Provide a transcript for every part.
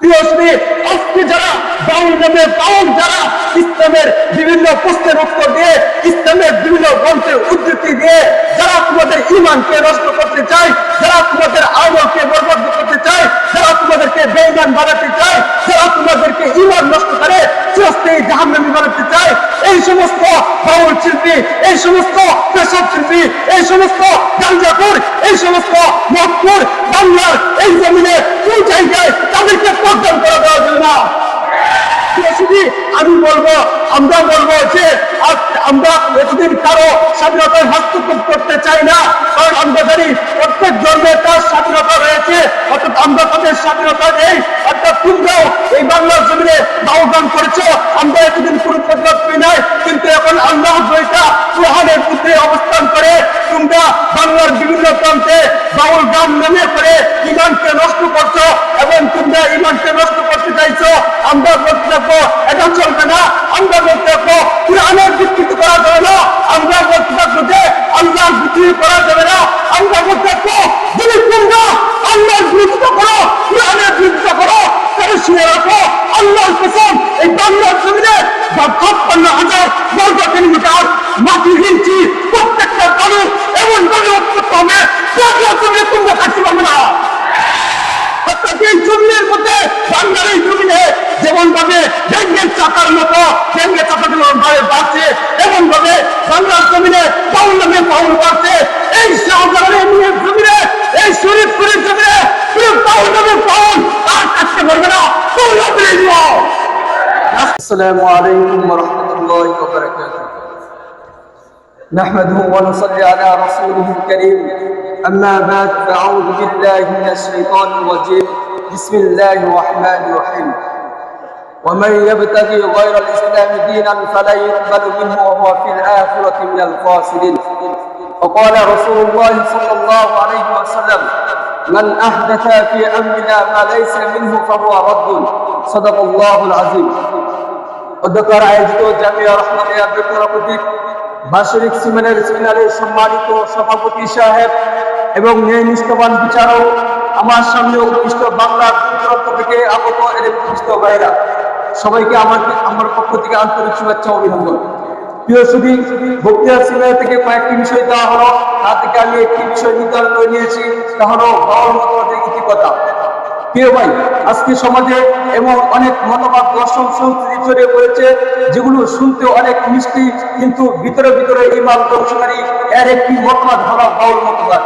প্রিয় শ্রী, আজকে যারা বাউল নামে বাউল যারা ইসলামের বিভিন্ন প্রশ্নের উত্তর দিয়ে, ইসলামের বিভিন্ন গ্রন্থের উদ্ধৃতি দিয়ে যারা তোমাদের ঈমানকে নষ্ট করতে চায়, যারা তোমাদের আমলকে বরবাদ করতে চায়, যারা তোমাদেরকে বেঈমান বানাতে চায়, যারা তোমাদেরকে ঈমান নষ্ট করে চিরস্থায়ী জাহান্নামী বানাতে চায়, এই সমস্ত বাউল শিল্পী, এই সমস্ত পেশাব শিল্পী, এই সমস্ত গাঞ্জাখোর, এই সমস্ত মদখোর বাংলার এই জমিনে কোন জায়গায় তাদেরকে প্রদান করা দেওয়া যাবে না। আমি বলবো, আমরা বলবো যে আমরা এতদিন কারো স্বাধীনতায় হস্তক্ষেপ করতে চাই না, কারণ আমরা জানি প্রত্যেক ধর্মের তার স্বাধীনতা রয়েছে, অর্থাৎ আমরা তাদের স্বাধীনতা নেই। অর্থাৎ তোমরাও এই বাংলার জমিনে বাউল গান করেছো, আমরা এতদিন কোনো প্রতিবাদ করি নাই, কিন্তু এখন আল্লাহ বইটা কুরআনের পুত্রে অবস্থান করে তোমরা বাংলার বিভিন্ন প্রান্তে বাউল গান নামে করে ঈমানকে নষ্ট করছো এবং তোমরা ঈমানকে নষ্ট করতে চাইছো। আমরা বলতে থাকবো এটা চলবে না, আমরা বলতে থাকবো কুরআনের বিকৃত করা যাবে না, আমরা বলতে থাকবো যে আল্লাহর বিকৃত করা যাবে না, আমরা বলতে থাকবো যদি তোমরা আল্লাহর বিরোধিতা করো, কুরআনের বিরোধিতা করো, তাহলে শুনে রাখো আল্লাহর কসম এই বাংলার জমিনে ৫৬,০০০ বর্গ কিলোমিটার মাটির ইঞ্চি প্রত্যেকটা মানুষ এমন ভাবে উৎপত্তি হবে বাংলার জমিনে তোমরা থাকতে পারবে না। এই জমিনের মধ্যে বাংলার এই জমিনে যেমন ভাবে ব্যাঙ্গের চাকার মতো ব্যাঙ্গের চাকাগুলো ভাবে বাড়ছে, এমন ভাবে বাংলার জমিনে বাউল নামে বাউল বাড়ছে। এই শাহজাহানের জমিনে, এই শরীফপুরের জমিনে বাউল নামে বাউল আর থাকতে পারবে না। আসসালামু আলাইকুম ওয়া রাহমাতুল্লাহি ওয়া বারাকাতুহু। نحمده ونصلي على رسوله الكريم. أما بعد فأعوذ بالله من الشيطان الرجيم. بسم الله الرحمن الرحيم. ومن يبتغي غير الإسلام دينا فلن يقبل منه وهو في الآخرة من الخاسرين. وقال رسول الله صلى الله عليه وسلم: من أحدث في أمرنا ما ليس منه فهو رد. صدق الله العظيم. وذكر আয়োজিত জামিয়া রহমানিয়া বেতরাপতি বার্ষিক সেমিনারের সম্মানিত সভাপতি সাহেব এবং ন্যায়নিষ্ঠবান বিচারক, আমার সামনে উপস্থিত বাংলার দূরান্ত থেকে আগত উপস্থিত ভাইরা, সবাইকে আমার পক্ষ থেকে আন্তরিক শুভেচ্ছা অভিনন্দন। প্রিয় সুধী, বক্তৃতা সেমিনার থেকে কয়েকটি বিষয় দেওয়া হলো, তা থেকে আমি একটি বিষয় নির্ধারণ করে নিয়েছি, তা হলো বাউল মতবাদের ইতিকথা। প্রিয় ভাই, আজকে সমাজে এমন অনেক মতবাদ, দর্শন, সংস্কৃতি ছড়িয়ে পড়েছে যেগুলো শুনতে অনেক মিষ্টি, কিন্তু ভিতরে ভিতরে ঈমান ধ্বংসকারী এর একটি মতবাদ হলো বাউল মতবাদ।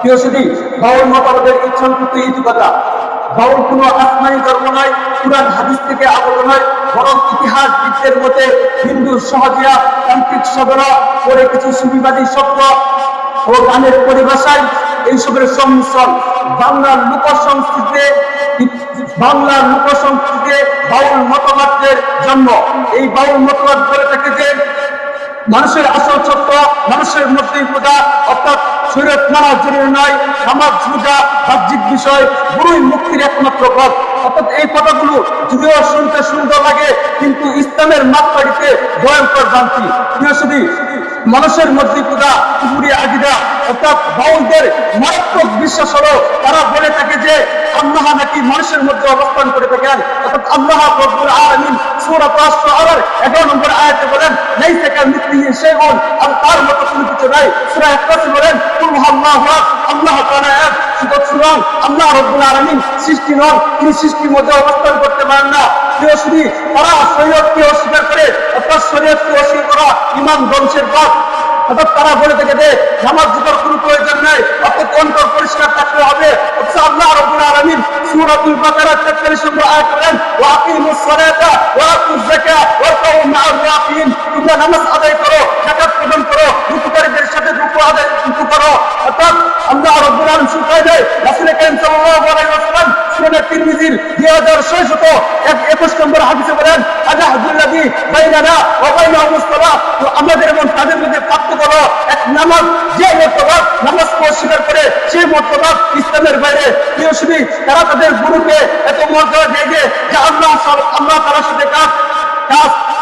প্রিয় সুধী, বাউল মতবাদের ইচ্ছাকৃত ইতিকথা। বাউল কোনো আসমানি ধর্ম নয়, কুরআন হাদিস থেকে আগত নয়, বরং ইতিহাসবিদদের মতে হিন্দু সহজিয়া তান্ত্রিক সাধনা করে কিছু সুফিবাদী শব্দ ও গানের পরিভাষায় এইসবের সংমিশ্রণ। বাংলার লোক সংস্কৃতিতে বাউল মতবাদের জন্ম। এই বাউল মতবাদ বলে থাকে যে মানুষের আসল সত্য মানুষের মধ্যেই পূজা, অর্থাৎ শরীয়ত মানা জরুরি নয়, নামাজ রোজা বাহ্যিক বিষয়, গুরুই মুক্তির একমাত্র পথ। অর্থাৎ এই কথাগুলো যদিও শুনতে সুন্দর লাগে, কিন্তু ইসলামের মাপকাঠিতে ভয়ঙ্কর ভ্রান্তি। প্রিয় সুধী, মানুষের মধ্যে পূজা কুফরি আকীদা, অর্থাৎ বাউলদের মারাত্মক বিশ্বাস হলো তারা বলে থাকে যে আল্লাহ নাকি মানুষের মধ্যে অবস্থান করে থাকেন। অর্থাৎ আল্লাহ রব্বুল আলামিন সূরা আশ-শুআরার 11 নম্বর আয়াতে বলেন, লাইসা কামিসলিহি শাইউন, আর তার মতো কোনো কিছু নাই। সূরা ইখলাসে বলেন, কুল হুয়াল্লাহু আহাদ, আল্লাহ তাআলা এক। সুতরাং আল্লাহ রব্বুল আলামিন সৃষ্টি নন, তিনি সৃষ্টির মধ্যে অবস্থান করতে পারেন না। প্রিয় সুধী, তারা শরীয়তকে অস্বীকার করে, অর্থাৎ শরীয়তকে অস্বীকার করা ঈমান ধ্বংসের পথ। অর্থাৎ তারা বলে থাকে যে নামাজ রোজার কোনো প্রয়োজন নেই, অর্থাৎ অন্তর পরিষ্কার থাকতে হবে। অথচ আল্লাহ রাব্বুল আলামিন সূরাতুল বাকারার 43 নম্বর আয়াতে বলেন, ওয়া আকিমুস সালাতা ওয়া আতুজ যাকাত ওয়ারকাউ মা'আর রাকিন, তোমরা নামাজ আদায় করো, যাকাত প্রদান করো, রুকুকারীদের সাথে রুকু করো। অর্থাৎ আল্লাহ রাব্বুল আলামিন শিখায় দেয়, রাসূল কারীম সাল্লাল্লাহু আলাইহি ওয়াসাল্লাম সুনান তিরমিজির 2621 নম্বর হাদিসে বলেন, আজাহুল্লাযী বাইনানা ওয়া বাইনাহুমুস সালাত, তো আমাদের এবং তাদের মধ্যে পার্থক্য হলো এক নামাজ। যে মতবাদ নামাজকে অস্বীকার করে সেই মতবাদ ইসলামের বাইরে। প্রিয় সুধী, তারা তাদের গুরুকে এত মর্যাদা দেয় যে আল্লাহ তাআলার সাথে কাজ।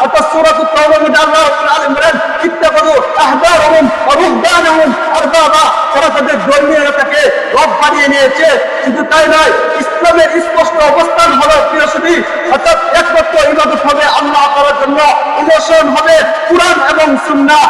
অর্থাৎ সূরাতুত তাওবার মধ্যে আল্লাহ রাব্বুল আলামিন বলেন, ইত্তাকু ইত্তাখাযু আহবারহুম ওয়া রুহবানহুম আরবাবা, তারা তাদের ধর্মীয় নেতাকে রব বানিয়ে নিয়েছে। শুধু তাই নয়, ইসলামের স্পষ্ট অবস্থান হলো প্রিয় সুধী, অর্থাৎ একমাত্র ইবাদত হবে আল্লাহ তাআলার জন্য, অনুসরণ হবে কুরআন এবং সুন্নাহ।